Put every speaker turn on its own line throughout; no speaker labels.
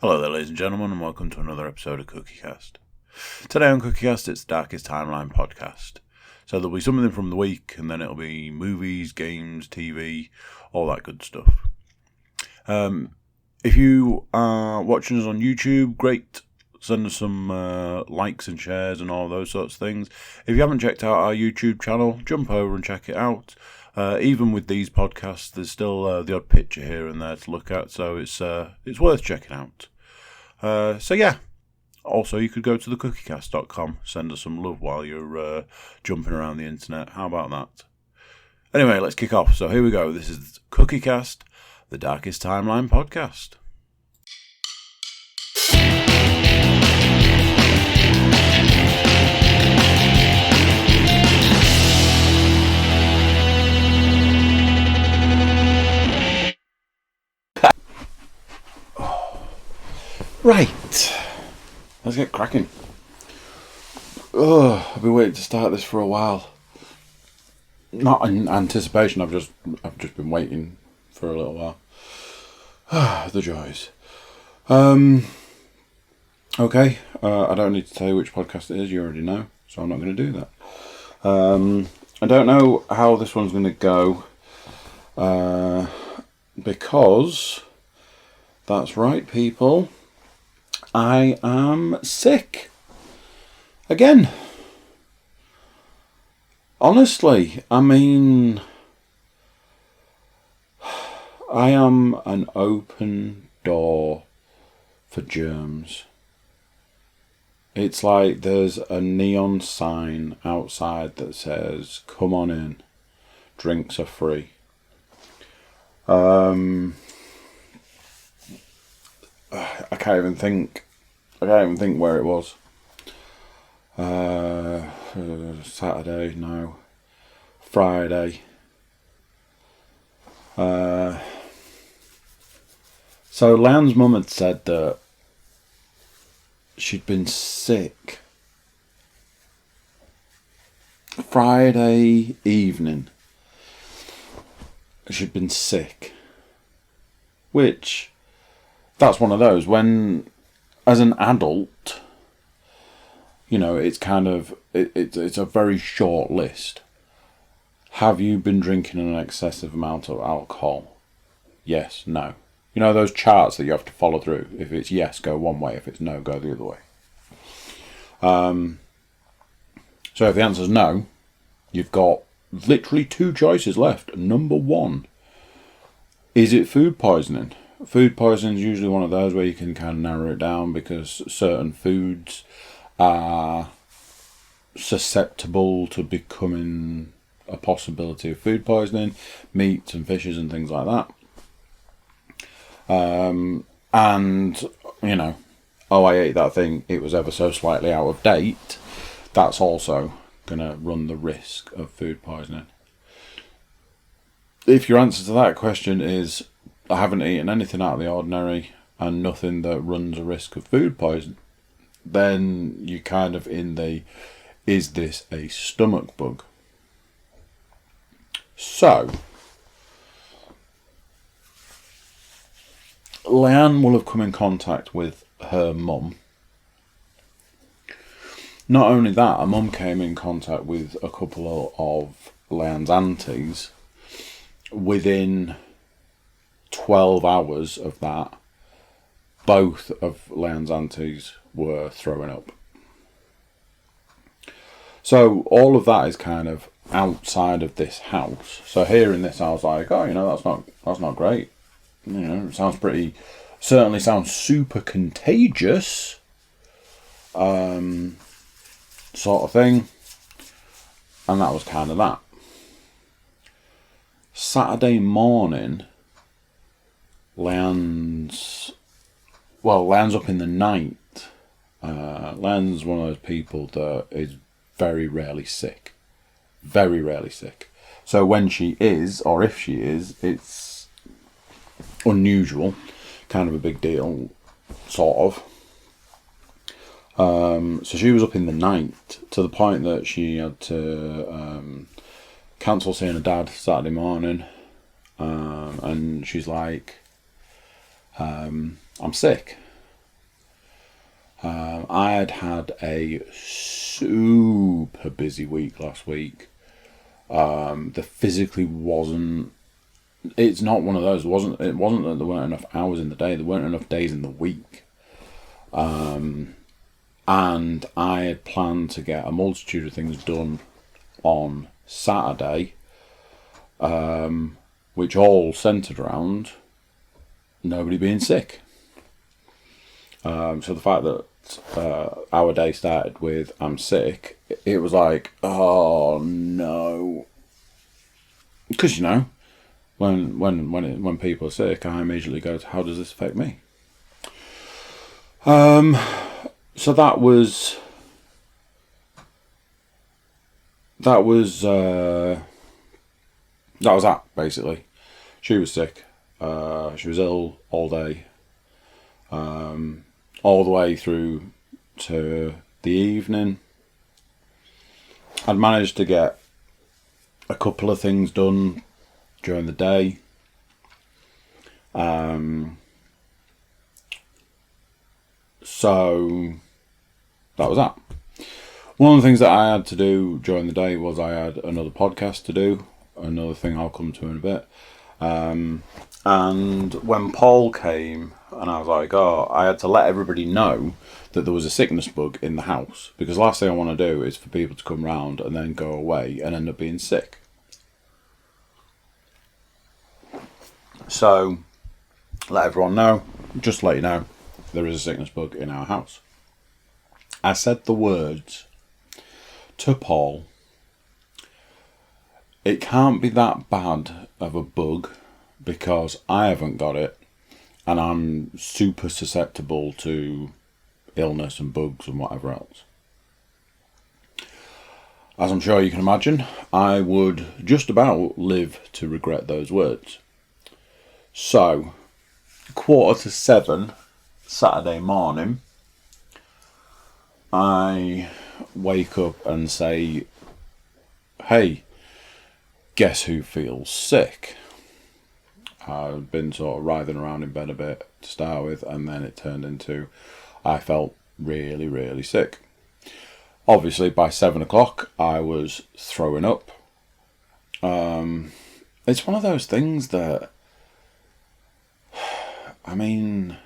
Hello there, ladies and gentlemen, and welcome to another episode of Cookiecast. Today on Cookiecast, it's the Darkest Timeline podcast. So there'll be something from the week, and then it'll be movies, games, TV, all that good stuff. If you are watching us on YouTube, great. Send us some likes and shares and all those sorts of things. If you haven't checked out our YouTube channel, jump over and check it out. Even with these podcasts, there's still the odd picture here and there to look at, so it's worth checking out. So yeah, also you could go to thecookiecast.com, send us some love while you're jumping around the internet. How about that? Anyway, let's kick off. So here we go. This is Cookiecast, the Darkest Timeline podcast. Right, let's get cracking. I've been waiting to start this for a while. Not in anticipation. I've just been waiting for a little while. The joys. Okay. I don't need to tell you which podcast it is. You already know, so I'm not going to do that. I don't know how this one's going to go. Because that's right, people. I am sick. Again. Honestly, I mean, I am an open door for germs. It's like there's a neon sign outside that says, "Come on in, drinks are free." I can't even think where it was. Saturday, no. Friday. So Leanne's mum had said that she'd been sick Friday evening. She'd been sick. Which, that's one of those, when, as an adult, you know, it's kind of, it's a very short list. Have you been drinking an excessive amount of alcohol? Yes, no. You know those charts that you have to follow through? If it's yes, go one way. If it's no, go the other way. So if the answer's no, you've got literally two choices left. Number one, is it food poisoning? Food poisoning is usually one of those where you can kind of narrow it down because certain foods are susceptible to becoming a possibility of food poisoning, meats and fishes and things like that. And, you know, I ate that thing, it was ever so slightly out of date. That's also going to run the risk of food poisoning. If your answer to that question is, I haven't eaten anything out of the ordinary and nothing that runs a risk of food poisoning, then you're kind of in the, is this a stomach bug? So, Leanne will have come in contact with her mum. Not only that, her mum came in contact with a couple of Leanne's aunties. Within 12 hours of that, both of Leanne's aunties were throwing up. So all of that is kind of outside of this house. So hearing this, I was like, oh, you know, that's not great. You know, it certainly sounds super contagious, sort of thing. And that was kind of that. Saturday morning, Leanne's up in the night. Leanne's one of those people that is very rarely sick. Very rarely sick. So when she is, or if she is, it's unusual. Kind of a big deal, sort of. So she was up in the night to the point that she had to cancel seeing her dad Saturday morning. And she's like, I'm sick. I had a super busy week last week. There physically wasn't. It's not one of those. It wasn't that there weren't enough hours in the day. There weren't enough days in the week. And I had planned to get a multitude of things done on Saturday, which all centred around nobody being sick. So the fact that our day started with "I'm sick," it was like, oh no, because when people are sick, I immediately go to, how does this affect me? So that was that, basically. She was sick. She was ill all day. All the way through to the evening. I'd managed to get a couple of things done during the day. So that was that. One of the things that I had to do during the day was I had another podcast to do. Another thing I'll come to in a bit. And when Paul came, and I was like, I had to let everybody know that there was a sickness bug in the house. Because the last thing I want to do is for people to come round and then go away and end up being sick. So, let everyone know, just to let you know, there is a sickness bug in our house. I said the words to Paul, it can't be that bad of a bug because I haven't got it and I'm super susceptible to illness and bugs and whatever else. As I'm sure you can imagine, I would just about live to regret those words. So, 6:45 Saturday morning, I wake up and say, hey, guess who feels sick? I've been sort of writhing around in bed a bit to start with, and then it turned into I felt really, really sick. Obviously, by 7 o'clock, I was throwing up. It's one of those things that, I mean,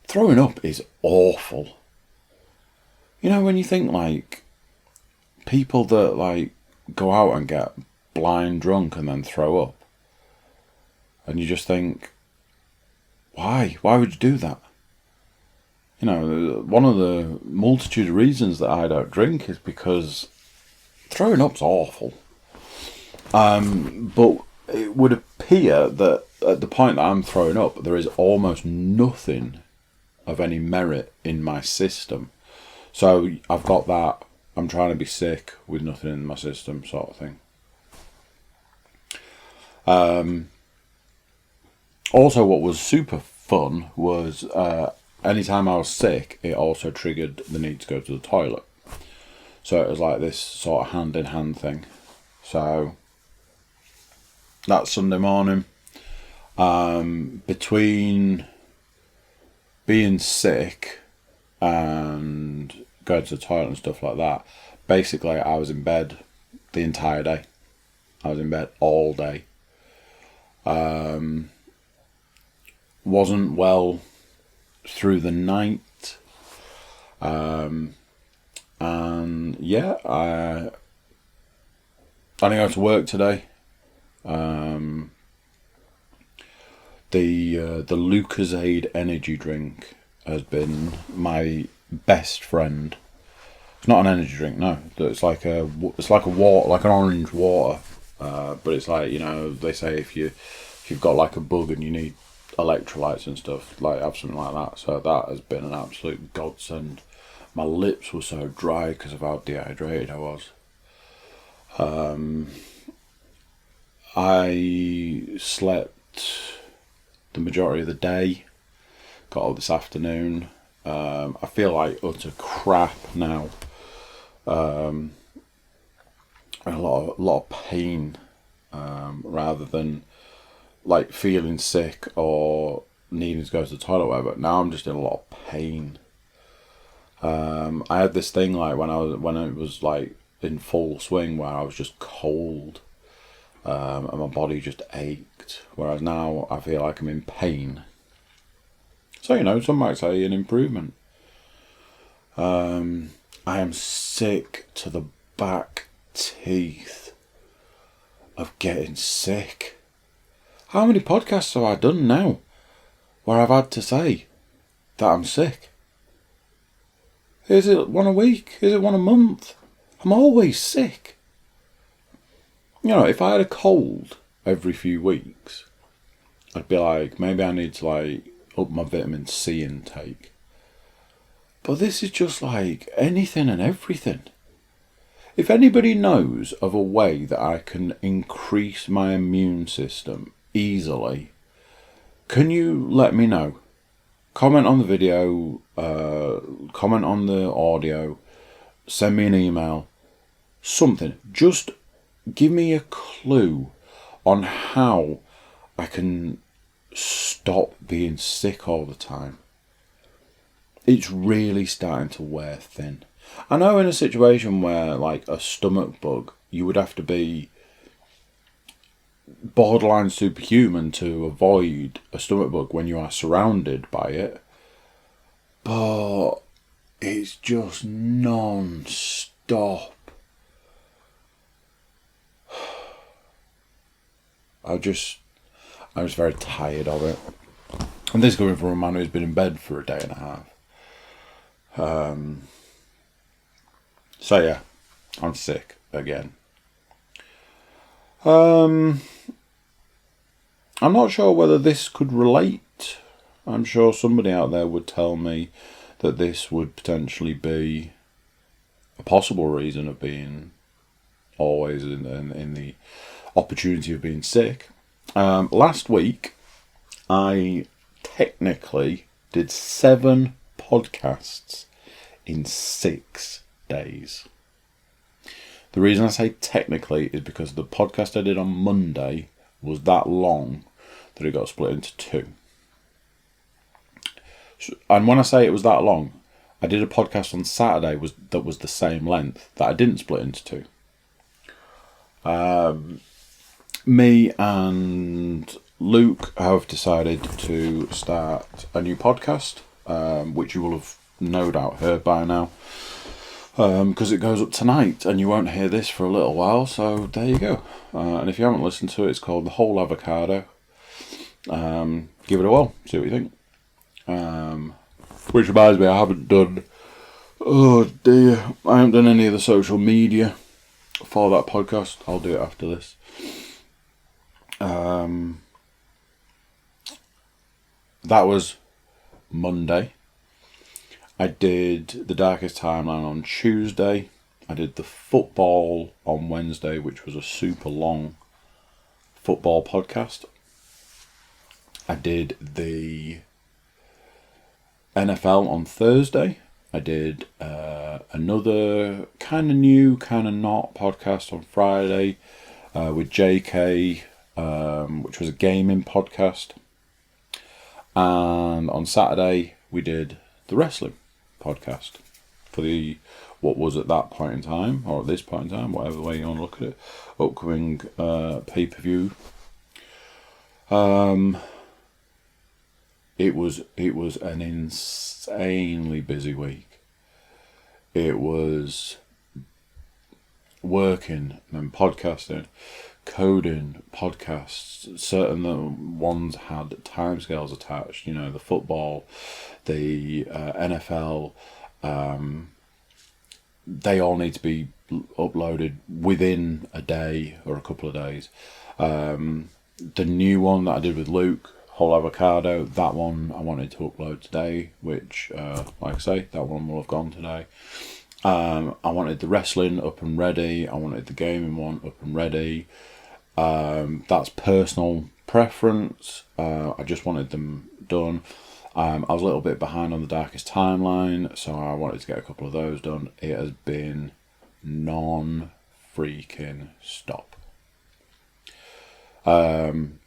throwing up is awful. You know, when you think, like, people that, like, go out and get blind drunk and then throw up, and you just think, why? Why would you do that? You know, one of the multitude of reasons that I don't drink is because throwing up's awful. But it would appear that at the point that I'm throwing up, there is almost nothing of any merit in my system. So I've got that, I'm trying to be sick with nothing in my system sort of thing. Also, what was super fun was anytime I was sick, it also triggered the need to go to the toilet. So it was like this sort of hand-in-hand thing. So that Sunday morning, between being sick and going to the toilet and stuff like that, basically I was in bed the entire day. I was in bed all day. Wasn't well through the night. And yeah, I didn't go to work today. The Lucozade energy drink has been my best friend. It's not an energy drink, no. It's like a water, like an orange water. But it's like, you know, they say if you've got like a bug and you need electrolytes and stuff, like have something like that. So that has been an absolute godsend. My lips were so dry because of how dehydrated I was. I slept the majority of the day. Got up this afternoon. I feel like utter crap now. And a lot of pain, rather than like feeling sick or needing to go to the toilet, whatever. Now I'm just in a lot of pain. I had this thing like when it was like in full swing where I was just cold, and my body just ached. Whereas now I feel like I'm in pain. So some might say an improvement. I am sick to the back teeth of getting sick. How many podcasts have I done now where I've had to say that I'm sick? Is it one a week? Is it one a month? I'm always sick. If I had a cold every few weeks, I'd be like, maybe I need to like up my vitamin C intake. But this is just like anything and everything. If anybody knows of a way that I can increase my immune system easily, can you let me know? Comment on the video, comment on the audio, send me an email, something. Just give me a clue on how I can stop being sick all the time. It's really starting to wear thin. I know in a situation where, like a stomach bug, you would have to be borderline superhuman to avoid a stomach bug when you are surrounded by it. But it's just non-stop. I'm just very tired of it. And this is coming from a man who's been in bed for a day and a half. So yeah, I'm sick again. I'm not sure whether this could relate. I'm sure somebody out there would tell me that this would potentially be a possible reason of being always in the opportunity of being sick. Last week, I technically did 7 podcasts in 6 days. The reason I say technically is because the podcast I did on Monday was that long that it got split into 2. And when I say it was that long, I did a podcast on Saturday that was the same length that I didn't split into 2. Me and Luke have decided to start a new podcast, which you will have no doubt heard by now, because it goes up tonight and you won't hear this for a little while, so there you go. And if you haven't listened to it, it's called The Whole Avocado. Give it a whirl, see what you think. Which reminds me, I haven't done any of the social media for that podcast. I'll do it after this. That was Monday. I did The Darkest Timeline on Tuesday. I did the football on Wednesday, which was a super long football podcast. I did the NFL on Thursday. I did another kind of new, kind of not podcast on Friday with JK, which was a gaming podcast. And on Saturday, we did the wrestling podcast for the, what was at that point in time, or at this point in time, whatever way you want to look at it, upcoming pay-per-view. It was an insanely busy week. It was working and podcasting, coding, podcasts. Certain ones had timescales attached. The football, the NFL. They all need to be uploaded within a day or a couple of days. The new one that I did with Luke, Whole Avocado, that one I wanted to upload today, which, like I say, that one will have gone today. I wanted the wrestling up and ready. I wanted the gaming one up and ready. That's personal preference. I just wanted them done. I was a little bit behind on The Darkest Timeline, so I wanted to get a couple of those done. It has been non-freaking stop.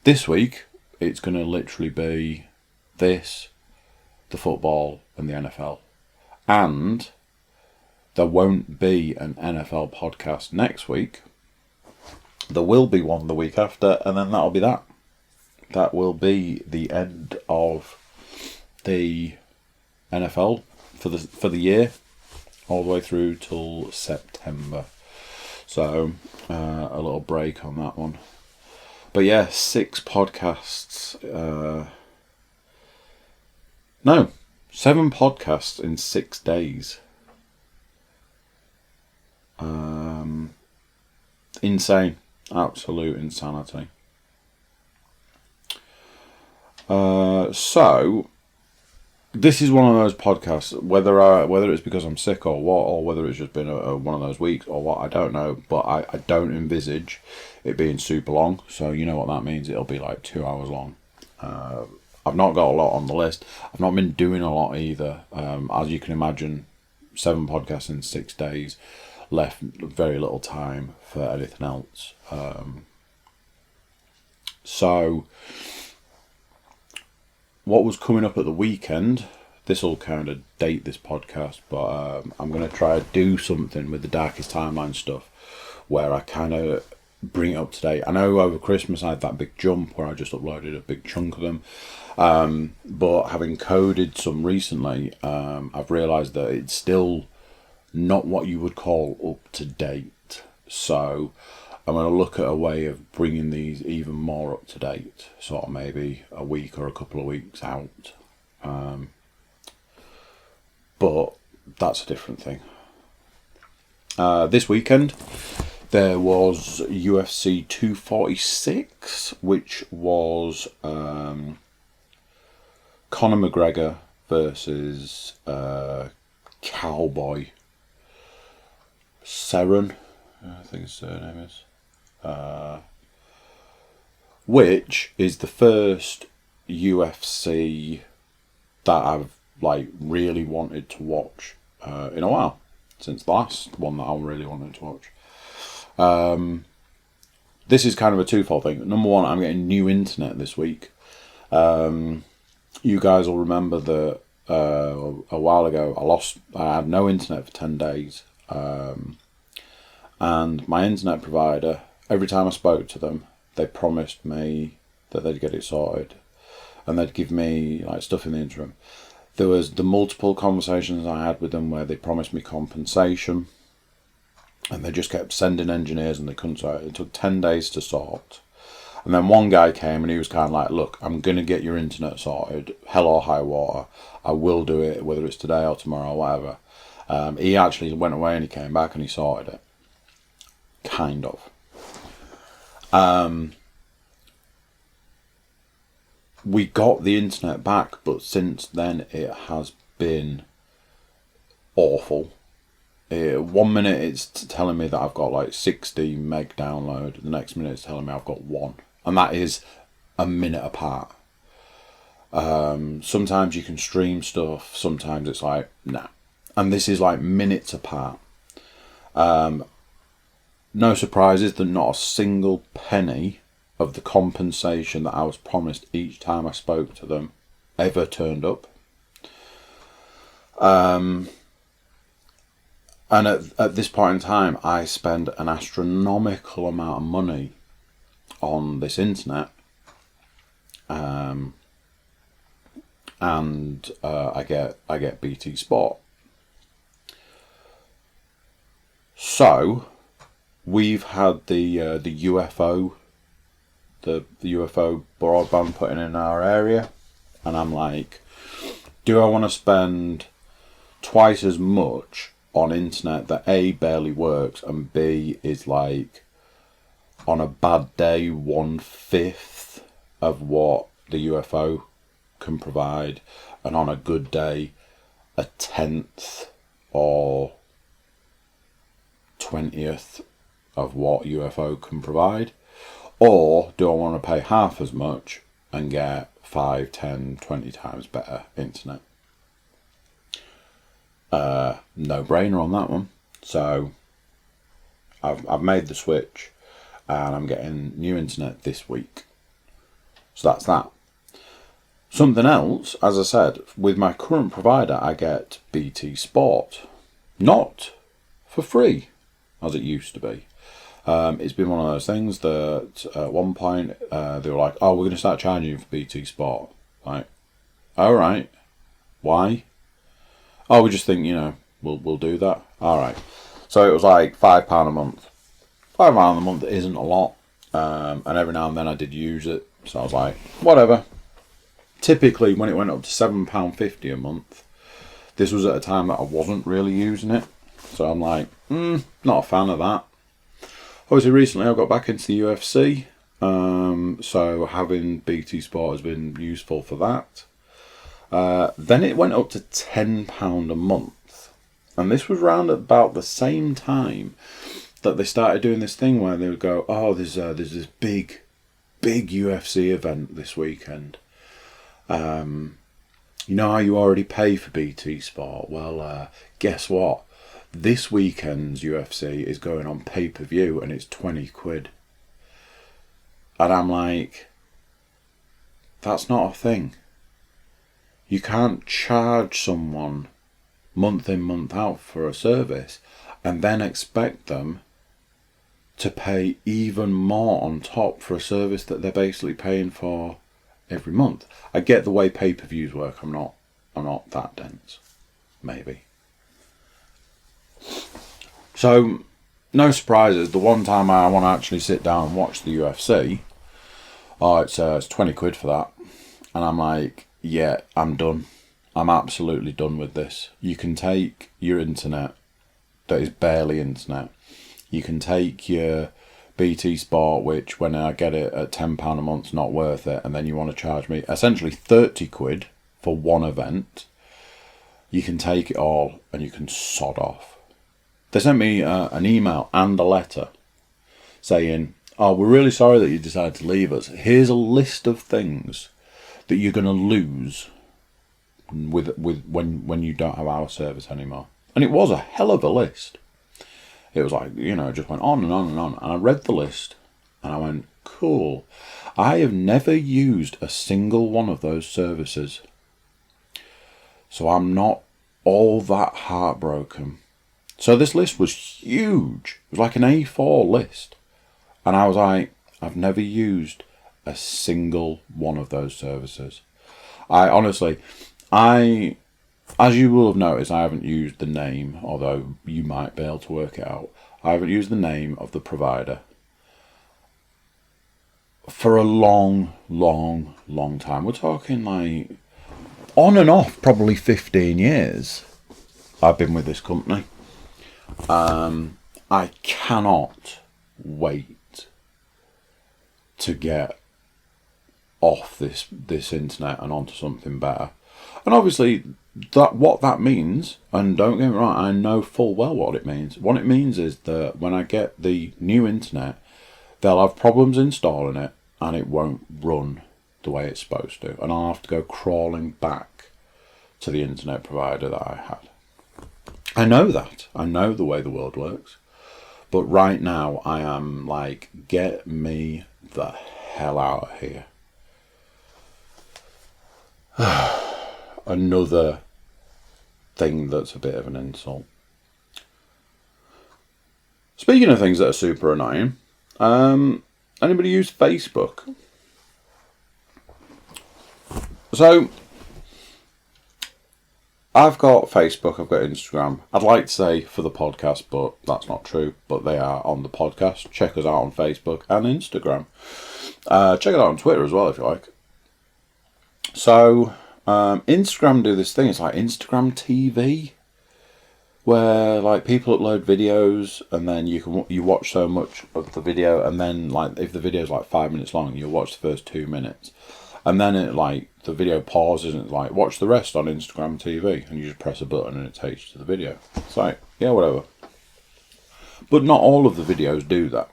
This week, it's going to literally be this, the football, and the NFL. And there won't be an NFL podcast next week. There will be one the week after, and then that'll be that. That will be the end of the NFL for the year, all the way through till September. So a little break on that one. But yeah, 6 podcasts. No, 7 podcasts in 6 days. Insane. Absolute insanity. So this is one of those podcasts, whether it's because I'm sick or what, or whether it's just been one of those weeks or what, I don't know, but I don't envisage it being super long, so you know what that means. It'll be like 2 hours long. I've not got a lot on the list. I've not been doing a lot either. As you can imagine, 7 podcasts in 6 days left very little time for anything else. So what was coming up at the weekend, this will kind of date this podcast, but I'm going to try to do something with the Darkest Timeline stuff where I kind of bring it up to date. I know over Christmas I had that big jump where I just uploaded a big chunk of them, but having coded some recently, I've realised that it's still not what you would call up to date. So I'm going to look at a way of bringing these even more up to date, sort of maybe a week or a couple of weeks out. But that's a different thing. This weekend there was UFC 246, which was Conor McGregor versus Cowboy Cerrone, I think his surname is. Which is the first UFC that I've really wanted to watch in a while, since the last one that I really wanted to watch. This is kind of a twofold thing. Number one, I'm getting new internet this week. You guys will remember that a while ago I had no internet for 10 days. And my internet provider, every time I spoke to them, they promised me that they'd get it sorted and they'd give me stuff in the interim. There was the multiple conversations I had with them where they promised me compensation, and they just kept sending engineers and they couldn't sort it. It took 10 days to sort. And then one guy came and he was kind of like, look, I'm going to get your internet sorted, hell or high water. I will do it, whether it's today or tomorrow or whatever. He actually went away and he came back and he sorted it. Kind of. We got the internet back, but since then it has been awful. 1 minute it's telling me that I've got 60 meg download, the next minute it's telling me I've got 1, and that is a minute apart. Sometimes you can stream stuff, sometimes it's nah, and this is minutes apart. No surprises that not a single penny of the compensation that I was promised each time I spoke to them ever turned up. And at this point in time, I spend an astronomical amount of money on this internet. And I get BT Sport. So we've had the UFO, the UFO broadband put in our area, and I'm like, do I want to spend twice as much on internet that A, barely works, and B, is on a bad day 1/5 of what the UFO can provide, and on a good day 1/10 or 20th of what UFO can provide? Or do I want to pay half as much and get 5, 10, 20 times better internet? No brainer on that one. So I've made the switch and I'm getting new internet this week. So that's that. Something else, as I said, with my current provider, I get BT Sport. Not for free, as it used to be. It's been one of those things that at one point they were like, oh, we're going to start charging you for BT Sport. Like, all right. Why? Oh, we just think, we'll do that. All right. So it was like £5 a month. £5 a month isn't a lot. And every now and then I did use it. So I was like, whatever. Typically, when it went up to £7.50 a month, this was at a time that I wasn't really using it. So I'm like, not a fan of that. Obviously, recently I got back into the UFC. So having BT Sport has been useful for that. Then it went up to £10 a month. And this was round about the same time that they started doing this thing where they would go, oh, there's this big UFC event this weekend. You know how you already pay for BT Sport? Well, guess what? This weekend's UFC is going on pay-per-view and it's £20. And I'm like, that's not a thing. You can't charge someone month in, month out for a service and then expect them to pay even more on top for a service that they're basically paying for every month. I get the way pay-per-views work. I'm not that dense. Maybe. So, no surprises. The one time I want to actually sit down and watch the UFC, it's £20 for that. And I'm like, yeah, I'm done. I'm absolutely done with this. You can take your internet that is barely internet. You can take your BT Sport, which when I get it at £10 a month, not worth it. And then you want to charge me essentially £30 for one event. You can take it all and you can sod off. They sent me an email and a letter saying, oh, we're really sorry that you decided to leave us. Here's a list of things that you're going to lose with when you don't have our service anymore. And it was a hell of a list. It was like, it just went on and on and on. And I read the list and I went, cool. I have never used a single one of those services. So I'm not all that heartbroken. So this list was huge. It was like an A4 list. And I was like, I've never used a single one of those services. As you will have noticed, I haven't used the name, although you might be able to work it out. I haven't used the name of the provider for a long, long, long time. We're talking like on and off, probably 15 years I've been with this company. I cannot wait to get off this internet and onto something better. And obviously, what that means, and don't get me wrong, I know full well what it means. What it means is that when I get the new internet, they'll have problems installing it, and it won't run the way it's supposed to. And I'll have to go crawling back to the internet provider that I had. I know that. I know the way the world works. But right now, I am like, get me the hell out of here. Another thing that's a bit of an insult. Speaking of things that are super annoying, anybody use Facebook? So, I've got Facebook, I've got Instagram. I'd like to say for the podcast, but that's not true. But they are on the podcast. Check us out on Facebook and Instagram. Check it out on Twitter as well if you like. So, Instagram do this thing. It's like Instagram TV, where like people upload videos and then you watch so much of the video, and then like if the video is like 5 minutes long, you'll watch the first 2 minutes, and then it like the video pauses and it's like watch the rest on Instagram TV, and you just press a button and it takes you to the video. It's like, yeah, whatever. But not all of the videos do that.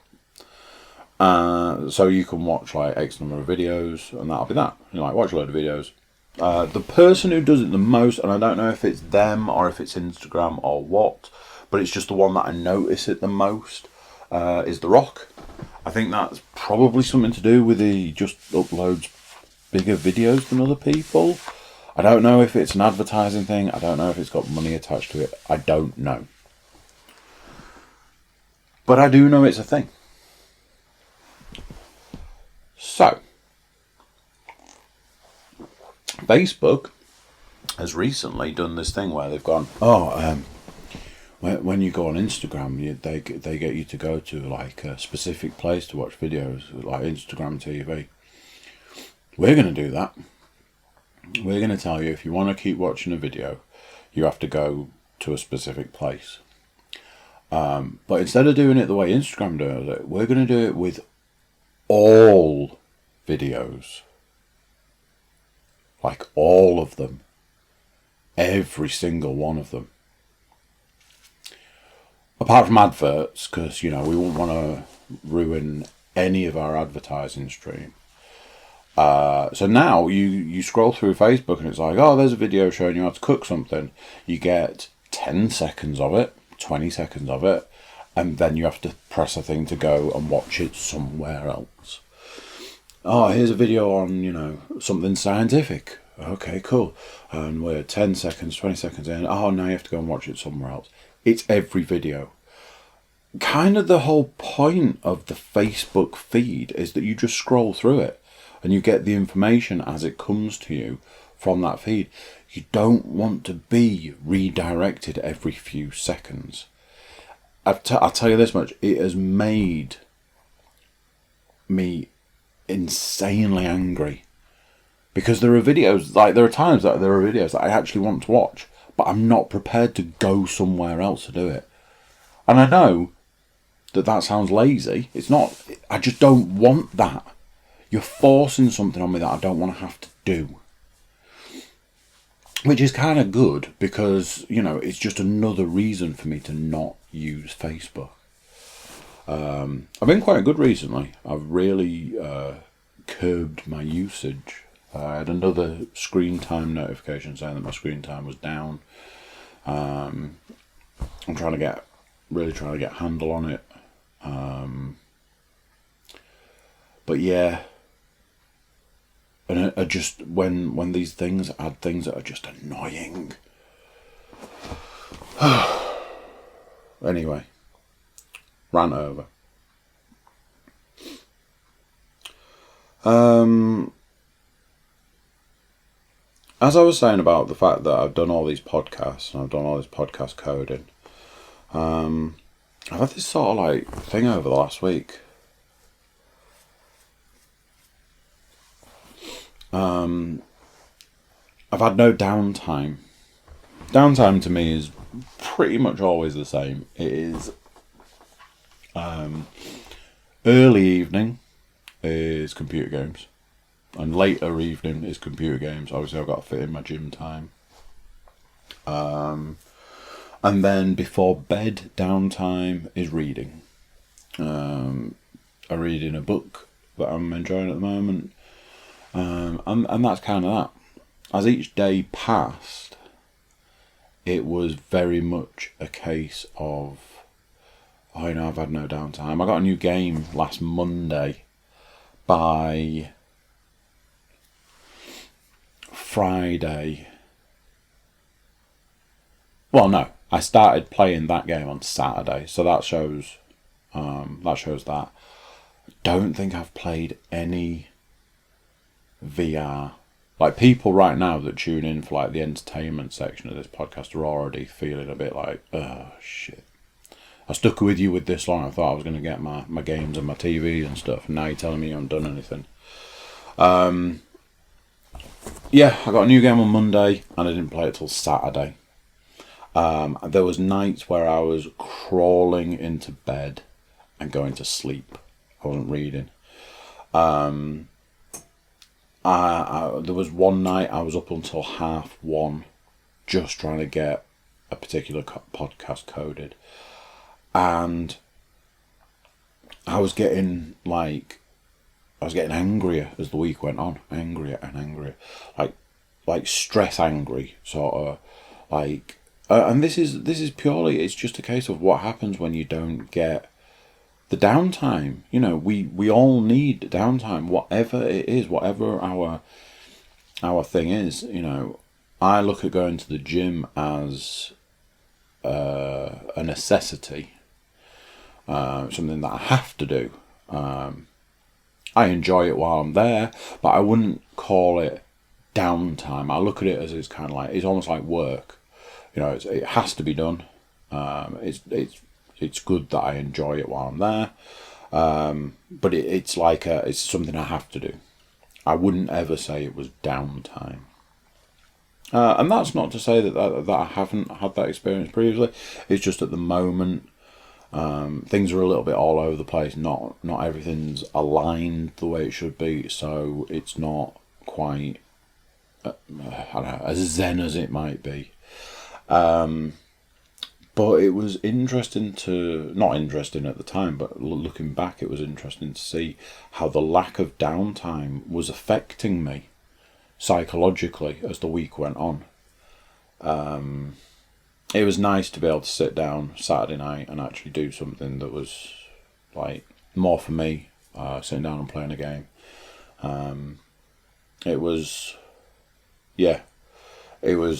So you can watch like X number of videos and that'll be that. You like watch a load of videos. The person who does it the most, and I don't know if it's them or if it's Instagram or what, but it's just the one that I notice it the most, is The Rock. I think that's probably something to do with he just uploads bigger videos than other people. I don't know if it's an advertising thing. I don't know if it's got money attached to it. I don't know. But I do know it's a thing. So, Facebook has recently done this thing where they've gone, when you go on Instagram, they get you to go to like a specific place to watch videos, like Instagram TV. We're going to do that. We're going to tell you if you want to keep watching a video, you have to go to a specific place. But instead of doing it the way Instagram does it, we're going to do it with all videos. Like all of them. Every single one of them. Apart from adverts, because, we wouldn't want to ruin any of our advertising stream. So now you scroll through Facebook and it's like, oh, there's a video showing you how to cook something. You get 10 seconds of it, 20 seconds of it, and then you have to press a thing to go and watch it somewhere else. Oh, here's a video on, something scientific. Okay, cool. And we're 10 seconds, 20 seconds in. Oh, now you have to go and watch it somewhere else. It's every video. Kind of the whole point of the Facebook feed is that you just scroll through it and you get the information as it comes to you from that feed. You don't want to be redirected every few seconds. I'll tell you this much, it has made me insanely angry. Because there are videos, there are times that there are videos that I actually want to watch, but I'm not prepared to go somewhere else to do it. And I know that sounds lazy. It's not. I just don't want that. You're forcing something on me that I don't want to have to do. Which is kind of good because, it's just another reason for me to not use Facebook. I've been quite good recently. I've really curbed my usage. I had another screen time notification saying that my screen time was down. I'm really trying to get a handle on it. But yeah, and I just when these things add things that are just annoying. Anyway, rant over. As I was saying about the fact that I've done all these podcasts and I've done all this podcast coding, I've had this sort of thing over the last week. I've had no downtime. Downtime to me is pretty much always the same. It is early evening is computer games. And later evening is computer games. Obviously, I've got to fit in my gym time. And then before bed, downtime is reading. I'm reading a book that I'm enjoying at the moment. And that's kind of that. As each day passed, it was very much a case of, I've had no downtime. I got a new game last Monday. By Friday. Well, no, I started playing that game on Saturday, so that shows that. Don't think I've played any VR. People right now that tune in for the entertainment section of this podcast are already feeling a bit like, oh shit. I stuck with you with this long. I thought I was going to get my games and my TV and stuff, and now you're telling me you haven't done anything. Yeah, I got a new game on Monday, and I didn't play it till Saturday. There was nights where I was crawling into bed and going to sleep. I wasn't reading. There was one night I was up until 1:30, just trying to get a particular podcast coded. And I was getting angrier as the week went on, angrier and angrier, like stress angry, sort of and this is purely, it's just a case of what happens when you don't get the downtime. You know, we all need downtime, whatever it is, whatever our thing is. You know, I look at going to the gym as a necessity, something that I have to do. I enjoy it while I'm there, but I wouldn't call it downtime. I look at it as it's kind of like, it's almost like work. You know, it has to be done. It's good that I enjoy it while I'm there, but it's like it's something I have to do. I wouldn't ever say it was downtime. And that's not to say that I haven't had that experience previously. It's just at the moment, things are a little bit all over the place. Not everything's aligned the way it should be, so it's not quite I don't know, as zen as it might be. But it was interesting not interesting at the time, but looking back, it was interesting to see how the lack of downtime was affecting me psychologically as the week went on. It was nice to be able to sit down Saturday night and actually do something that was like more for me, sitting down and playing a game. It was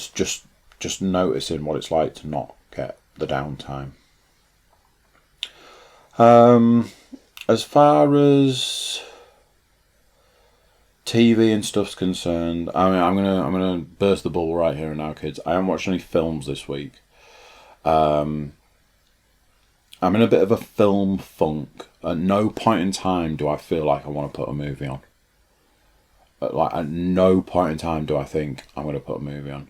just noticing what it's like to not get the downtime. As far as TV and stuff's concerned, I mean, I'm gonna burst the bubble right here and now, kids. I haven't watched any films this week. I'm in a bit of a film funk. At no point in time do I feel like I want to put a movie on. At no point in time do I think I'm going to put a movie on.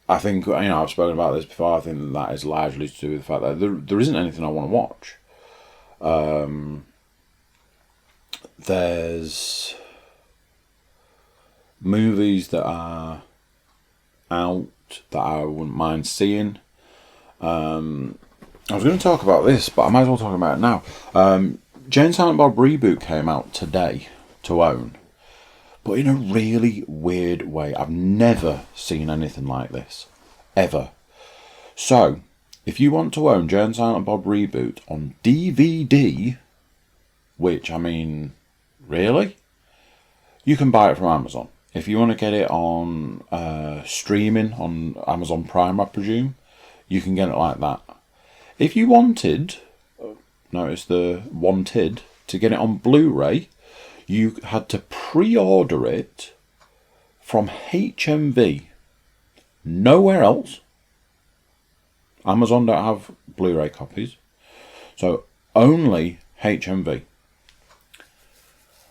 I think, you know, I've spoken about this before. I think that is largely to do with the fact that there isn't anything I want to watch. There's movies that are out that I wouldn't mind seeing. I was going to talk about this, but I might as well talk about it now. Jay and Silent Bob Reboot came out today to own, but in a really weird way. I've never seen anything like this, ever. So, if you want to own Jay and Silent Bob Reboot on DVD, which, I mean, really? You can buy it from Amazon. If you want to get it on streaming on Amazon Prime, I presume, you can get it like that. If you wanted, notice the wanted, to get it on Blu-ray, you had to pre-order it from HMV. Nowhere else. Amazon don't have Blu-ray copies. So only HMV.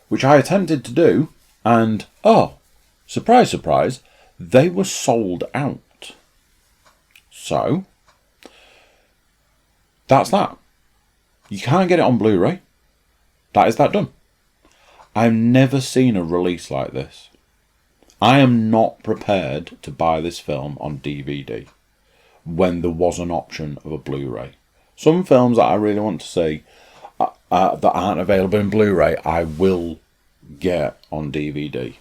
Which I attempted to do, and surprise, surprise, they were sold out. So that's that. You can't get it on Blu-ray. That is that done. I've never seen a release like this. I am not prepared to buy this film on DVD when there was an option of a Blu-ray. Some films that I really want to see that aren't available in Blu-ray, I will get on DVD.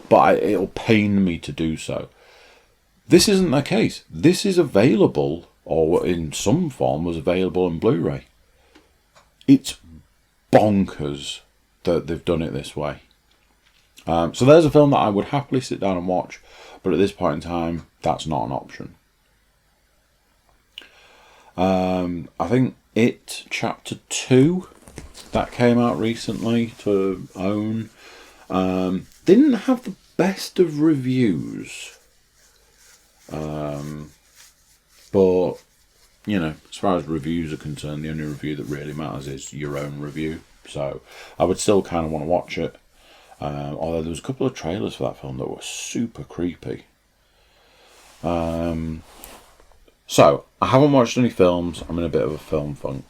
But it'll pain me to do so. This isn't the case. This is available, or in some form was available on Blu-ray. It's bonkers that they've done it this way. So there's a film that I would happily sit down and watch, but at this point in time, that's not an option. I think It Chapter 2, that came out recently to own, didn't have the best of reviews. But, you know, as far as reviews are concerned, the only review that really matters is your own review. So I would still kind of want to watch it. Although there was a couple of trailers for that film that were super creepy. So, I haven't watched any films. I'm in a bit of a film funk.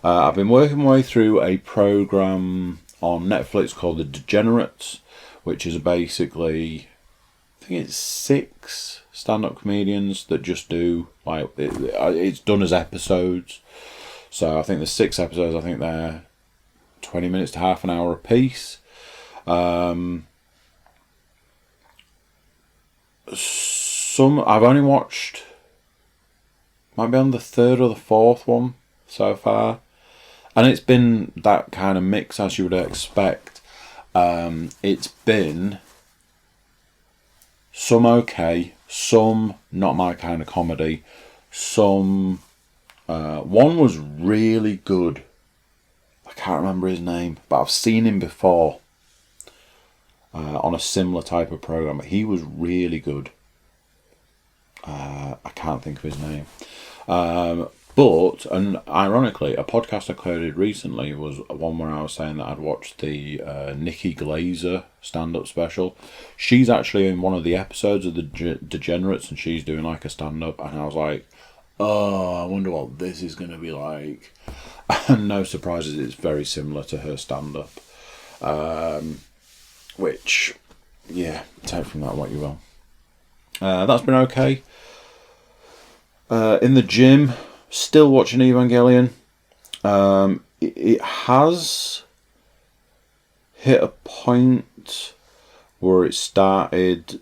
I've been working my way through a program on Netflix called The Degenerates, which is basically, I think it's 6 stand-up comedians that just do, like, it's done as episodes. So I think there's 6 episodes. I think they're 20 minutes to half an hour a piece. I've only watched Might be on the third or the fourth one so far. And it's been that kind of mix as you would expect. It's been some okay, some not my kind of comedy, some... one was really good. I can't remember his name, but I've seen him before on a similar type of program. He was really good. I can't think of his name. But, and ironically, a podcast I quoted recently was one where I was saying that I'd watched the Nikki Glazer stand-up special. She's actually in one of the episodes of the Degenerates, and she's doing like a stand-up, and I was like, oh, I wonder what this is going to be like. And no surprises, it's very similar to her stand-up. Which, yeah, take from that what you will. That's been okay. In the gym, still watching Evangelion. It has hit a point where it started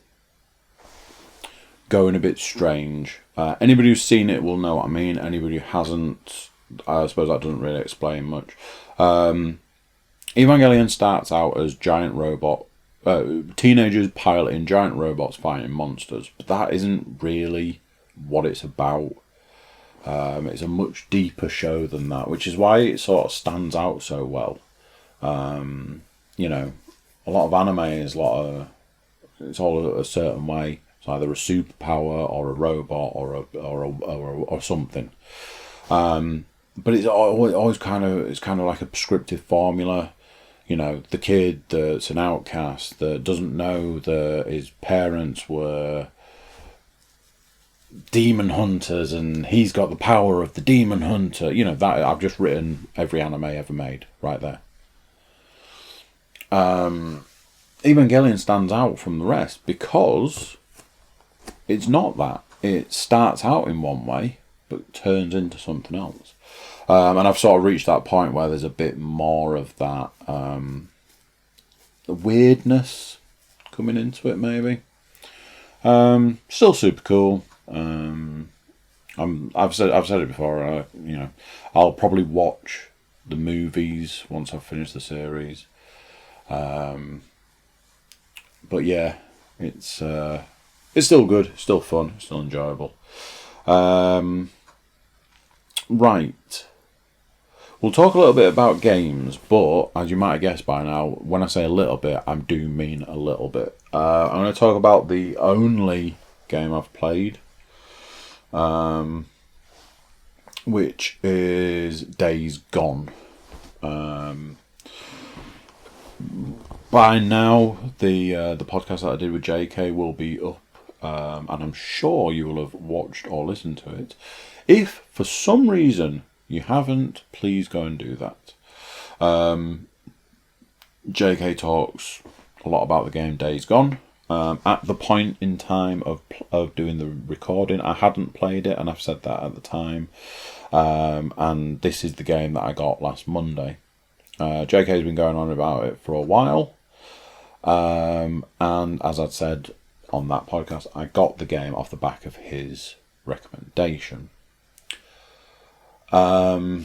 going a bit strange. Anybody who's seen it will know what I mean. Anybody who hasn't, I suppose that doesn't really explain much. Evangelion starts out as giant robot, teenagers piloting giant robots fighting monsters, but that isn't really what it's about. It's a much deeper show than that, which is why it sort of stands out so well. You know, a lot of anime is it's all a certain way. It's either a superpower or a robot or something. But it's always kind of like a prescriptive formula. You know, the kid that's an outcast that doesn't know that his parents were demon hunters and he's got the power of the demon hunter. You know, that I've just written every anime ever made right there. Evangelion stands out from the rest because it's not that. It starts out in one way but turns into something else. And I've sort of reached that point where there's a bit more of that weirdness coming into it, maybe. Still super cool. I've said it before. You know, I'll probably watch the movies once I've finished the series. But yeah, it's still good, it's still fun, it's still enjoyable. Right. We'll talk a little bit about games, but as you might have guessed by now, when I say a little bit, I do mean a little bit. I'm going to talk about the only game I've played, which is Days Gone. By now, the podcast that I did with JK will be up, and I'm sure you will have watched or listened to it. If for some reason you haven't, please go and do that. JK talks a lot about the game Days Gone. At the point in time of doing the recording, I hadn't played it, and I've said that at the time. And this is the game that I got last Monday. JK's been going on about it for a while. And as I'd said on that podcast, I got the game off the back of his recommendation. I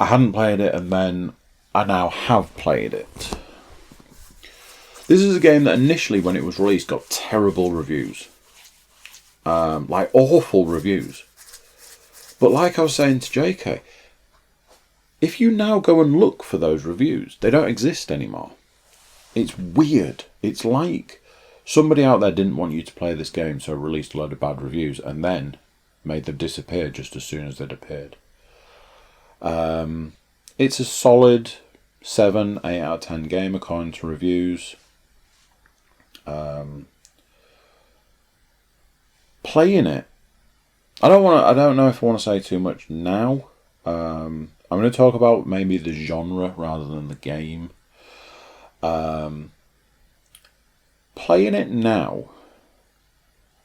hadn't played it, and then I now have played it. This is a game that initially, when it was released, got terrible reviews. Like awful reviews. But like I was saying to JK, if you now go and look for those reviews, they don't exist anymore. It's weird. It's like somebody out there didn't want you to play this game, so released a load of bad reviews and then made them disappear just as soon as they'd appeared. It's a solid 7, 8 out of 10 game according to reviews. Playing it, I don't know if I want to say too much now. I'm going to talk about maybe the genre rather than the game. Playing it now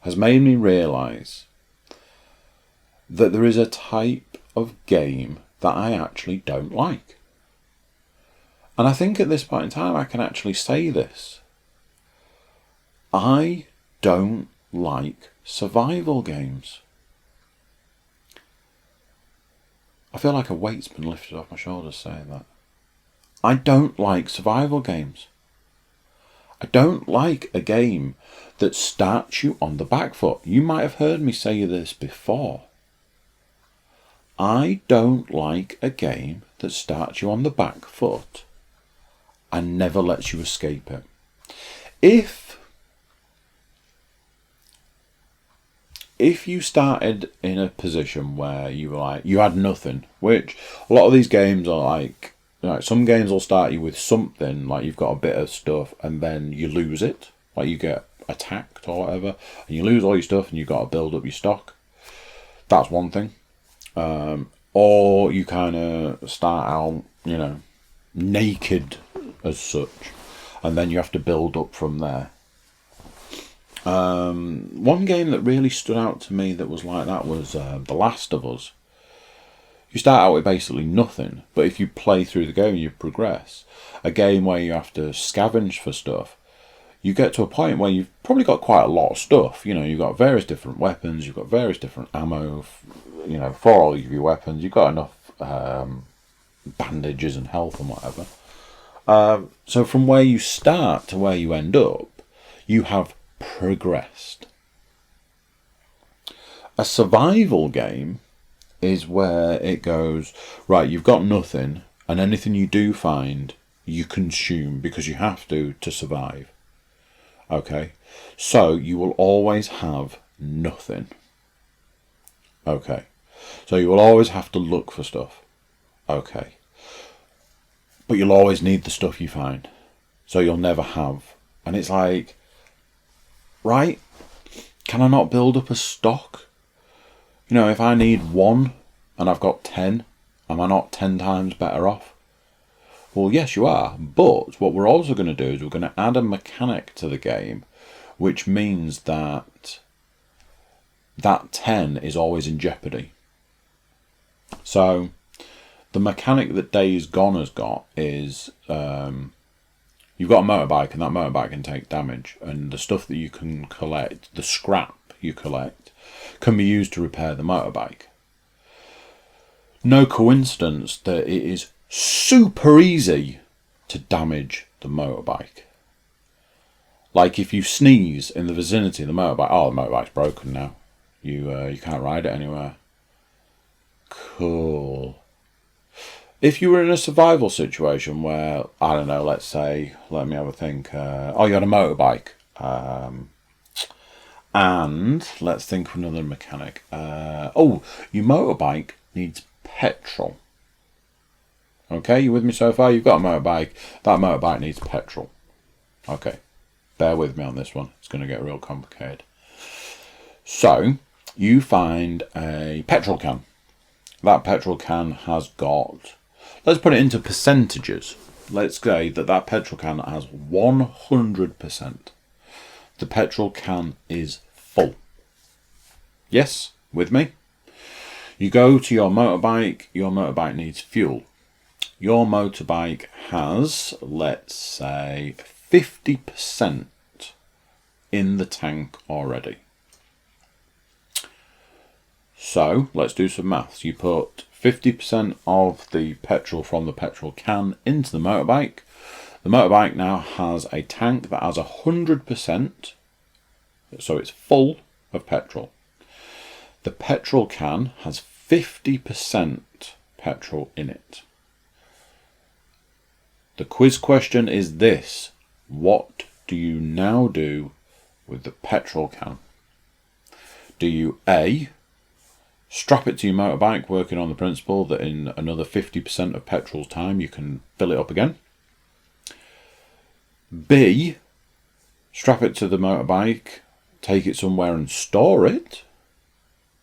has made me realise that there is a type of game that I actually don't like. And I think at this point in time I can actually say this. I don't like survival games. I feel like a weight's been lifted off my shoulders saying that. I don't like survival games. I don't like a game that starts you on the back foot. You might have heard me say this before. I don't like a game that starts you on the back foot and never lets you escape it. If you started in a position where you were like, you had nothing, which a lot of these games are like, some games will start you with something, like you've got a bit of stuff and then you lose it, like you get attacked or whatever, and you lose all your stuff and you've got to build up your stock. That's one thing. Or you kind of start out, naked as such, and then you have to build up from there. One game that really stood out to me that was like that was The Last of Us. You start out with basically nothing, but if you play through the game, you progress. A game where you have to scavenge for stuff. You get to a point where you've probably got quite a lot of stuff. You've got various different weapons, you've got various different ammo, for all of your weapons. You've got enough bandages and health and whatever. So from where you start to where you end up, you have progressed. A survival game is where it goes, right, you've got nothing, and anything you do find, you consume because you have to survive. Okay, so you will always have nothing. Okay, so you will always have to look for stuff. Okay, but you'll always need the stuff you find, so you'll never have. And it's like, right, can I not build up a stock? If I need 1 and I've got 10, am I not 10 times better off? Well, yes, you are. But what we're also going to do is we're going to add a mechanic to the game, which means that 10 is always in jeopardy. So the mechanic that Days Gone has got is you've got a motorbike, and that motorbike can take damage, and the stuff that you can collect, the scrap you collect, can be used to repair the motorbike. No coincidence that it is super easy to damage the motorbike. Like if you sneeze in the vicinity of the motorbike, the motorbike's broken now. You can't ride it anywhere. Cool. If you were in a survival situation where, I don't know, let's say, let me have a think. You had a motorbike. And let's think of another mechanic. Your motorbike needs petrol. Okay, you with me so far? You've got a motorbike. That motorbike needs petrol. Okay, bear with me on this one. It's going to get real complicated. So, you find a petrol can. That petrol can has got, let's put it into percentages. Let's say that petrol can has 100%. The petrol can is full. Yes, with me? You go to your motorbike needs fuel. Your motorbike has, let's say, 50% in the tank already. So, let's do some maths. You put 50% of the petrol from the petrol can into the motorbike. The motorbike now has a tank that has 100%, so it's full of petrol. The petrol can has 50% petrol in it. The quiz question is this: what do you now do with the petrol can? Do you A, strap it to your motorbike, working on the principle that in another 50% of petrol's time you can fill it up again? B, strap it to the motorbike, take it somewhere and store it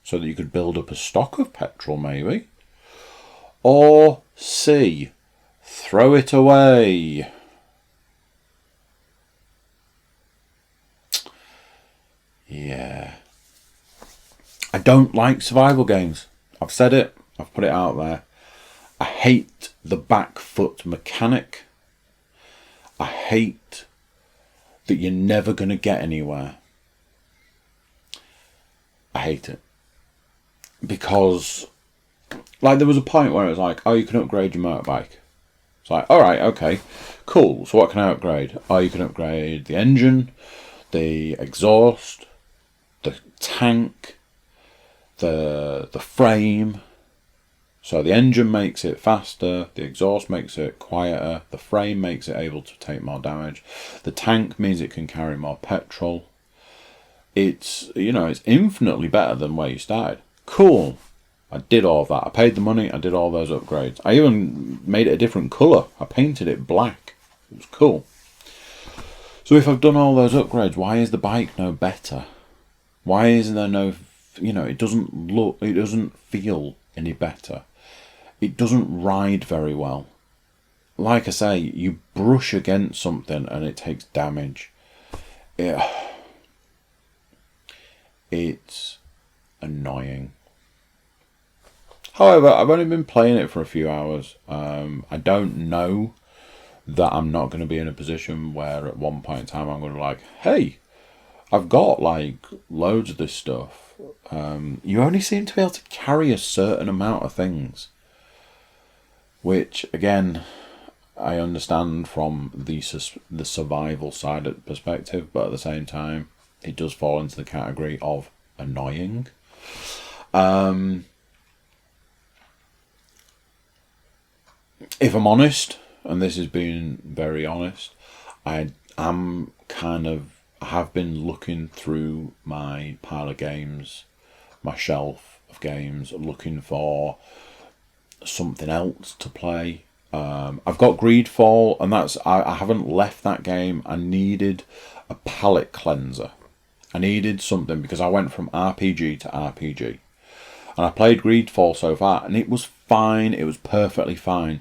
so that you could build up a stock of petrol maybe? Or C, throw it away? Yeah. I don't like survival games. I've said it. I've put it out there. I hate the back foot mechanic. I hate that you're never going to get anywhere. I hate it. Because like, there was a point where it was like, oh, you can upgrade your motorbike. It's like, all right, okay, cool. So what can I upgrade? Oh, you can upgrade the engine, the exhaust, the tank, the frame. So the engine makes it faster, the exhaust makes it quieter, the frame makes it able to take more damage, the tank means it can carry more petrol. It's, it's infinitely better than where you started. Cool. I did all of that. I paid the money, I did all those upgrades. I even made it a different colour. I painted it black. It was cool. So if I've done all those upgrades, why is the bike no better? Why isn't there no, it doesn't feel any better. It doesn't ride very well. Like I say, you brush against something and it takes damage. It's annoying. However, I've only been playing it for a few hours. I don't know that I'm not going to be in a position where at one point in time I'm going to be like, hey, I've got like loads of this stuff. You only seem to be able to carry a certain amount of things. Which, again, I understand from the survival side of the perspective, but at the same time, it does fall into the category of annoying. If I'm honest, and this is being very honest, I have been looking through my pile of games, my shelf of games, looking for something else to play. I've got Greedfall, and I haven't left that game. I needed a palate cleanser. I needed something because I went from RPG to RPG. And I played Greedfall so far, and it was fine. It was perfectly fine.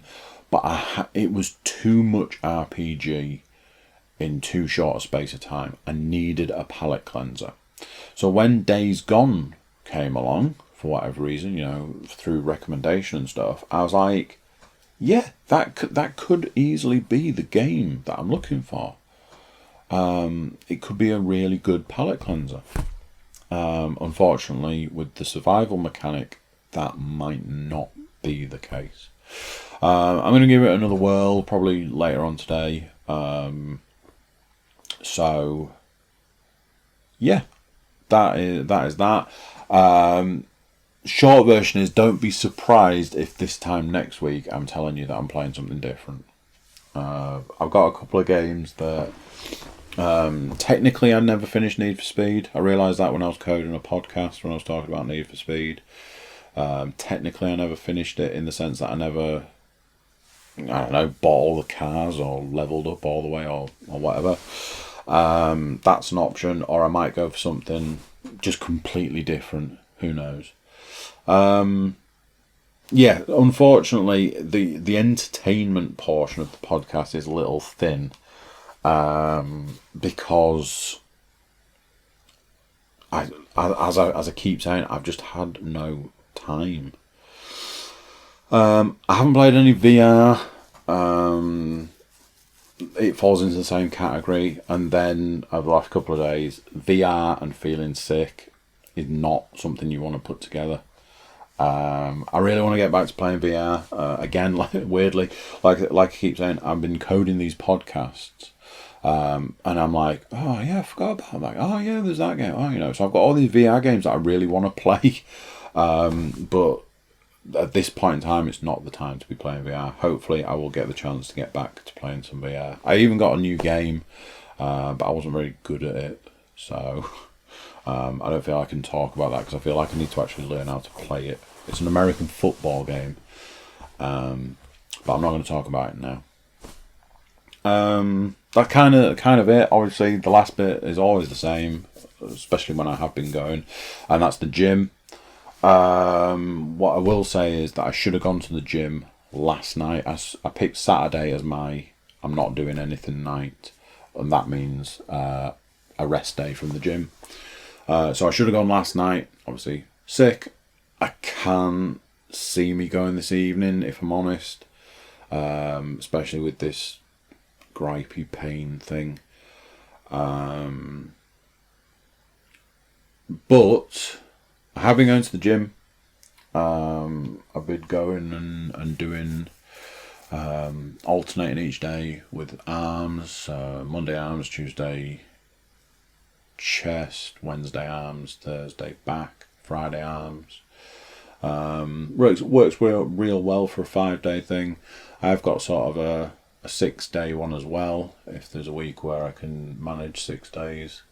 But it was too much RPG in too short a space of time. I needed a palate cleanser. So when Days Gone came along, for whatever reason, through recommendation and stuff, I was like, yeah, that could easily be the game that I'm looking for. It could be a really good palate cleanser. Unfortunately, with the survival mechanic, that might not be the case. I'm going to give it another whirl, probably later on today. So, yeah, that is that. Short version is, don't be surprised if this time next week I'm telling you that I'm playing something different. I've got a couple of games that technically I never finished Need for Speed. I realised that when I was coding a podcast, when I was talking about Need for Speed. Technically I never finished it in the sense that I never, bought all the cars or leveled up all the way or whatever. That's an option, or I might go for something just completely different. Who knows? Yeah, unfortunately, the entertainment portion of the podcast is a little thin, because as I keep saying, I've just had no time. I haven't played any VR. It falls into the same category, and then over the last couple of days, VR and feeling sick is not something you want to put together. I really want to get back to playing VR again. Weirdly, like I keep saying, I've been coding these podcasts, and I'm like, oh yeah, I forgot about that. Oh yeah, there's that game. Oh, so I've got all these VR games that I really want to play, but at this point in time, it's not the time to be playing VR. Hopefully, I will get the chance to get back to playing some VR. I even got a new game, but I wasn't very good at it, so I don't feel I can talk about that because I feel like I need to actually learn how to play it. It's an American football game, but I'm not going to talk about it now. That kind of it. Obviously, the last bit is always the same, especially when I have been going, and that's the gym. What I will say is that I should have gone to the gym last night. I picked Saturday as my I'm not doing anything night, and that means a rest day from the gym. So I should have gone last night. Obviously sick. I can't see me going this evening, if I'm honest, especially with this gripey pain thing. But I have been going to the gym. I've been going and doing alternating each day with arms. Monday arms, Tuesday chest, Wednesday arms, Thursday back, Friday arms. Works real well for a 5-day thing. I've got sort of a 6-day one as well, if there's a week where I can manage 6 days.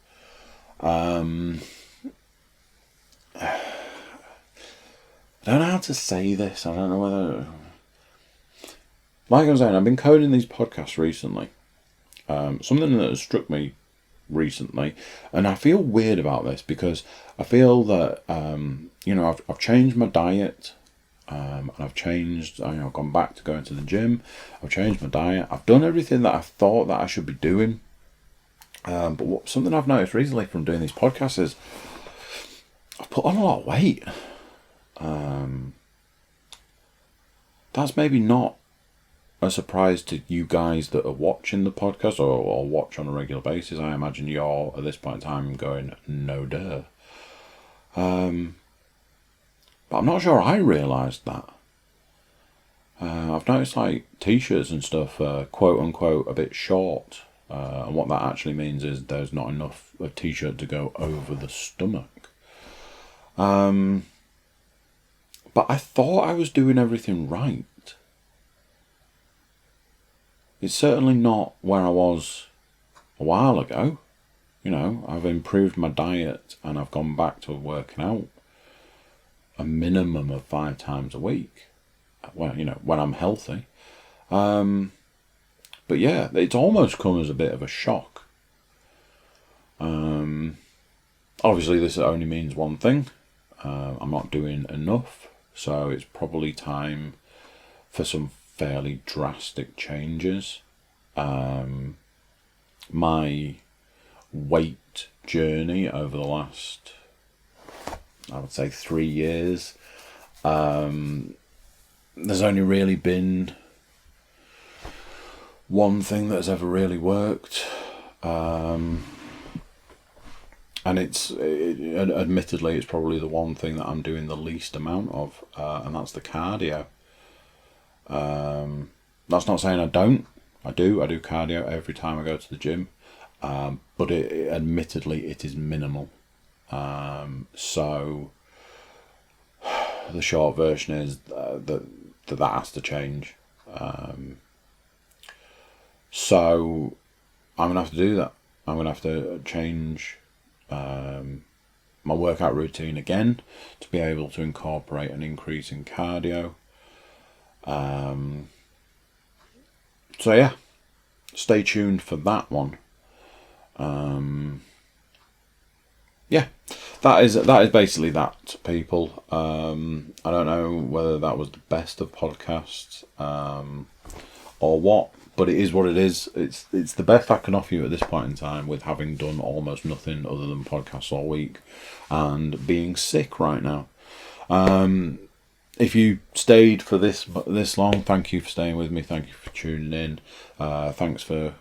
I don't know how to say this. I don't know whether... Like I was saying, I've been coding these podcasts recently. Something that has struck me recently, and I feel weird about this because I feel that I've changed my diet, and I've changed. I've gone back to going to the gym. I've changed my diet. I've done everything that I thought that I should be doing. But something I've noticed recently from doing these podcasts is I've put on a lot of weight. That's maybe not a surprise to you guys that are watching the podcast or watch on a regular basis. I imagine you're at this point in time going, no duh. But I'm not sure I realised that. I've noticed like t-shirts and stuff quote unquote a bit short. And what that actually means is there's not enough of t-shirt to go over the stomach. But I thought I was doing everything right. It's certainly not where I was a while ago. I've improved my diet and I've gone back to working out a minimum of 5 times a week. When I'm healthy. But yeah, it's almost come as a bit of a shock. Obviously, this only means one thing. I'm not doing enough. So it's probably time for some fairly drastic changes. My weight journey over the last, I would say, 3 years, there's only really been one thing that has ever really worked, and admittedly it's probably the one thing that I'm doing the least amount of, and that's the cardio. That's not saying I don't. I do cardio every time I go to the gym, but admittedly it is minimal. So the short version is that has to change. So I'm gonna have to do that. I'm gonna have to change my workout routine again to be able to incorporate an increase in cardio. So yeah, stay tuned for that one. Yeah, that is basically that, people. I don't know whether that was the best of podcasts or what, but it is what it is. It's the best I can offer you at this point in time, with having done almost nothing other than podcasts all week and being sick right now. If you stayed for this long, thank you for staying with me. Thank you for tuning in. Thanks for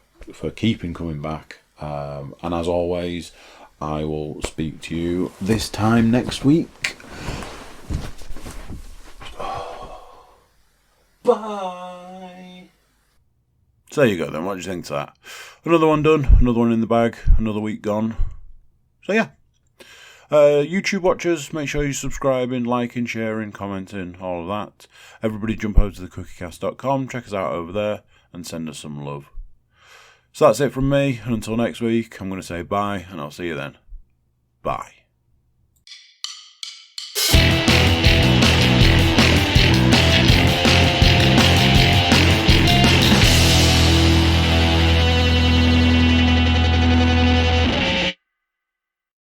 keeping coming back. And as always, I will speak to you this time next week. Bye. So there you go then. What do you think to that? Another one done. Another one in the bag. Another week gone. So yeah. YouTube watchers, make sure you're subscribing, liking, sharing, commenting, all of that. Everybody jump over to the Cookiecast.com, check us out over there, and send us some love. So that's it from me, and until next week, I'm going to say bye, and I'll see you then. Bye.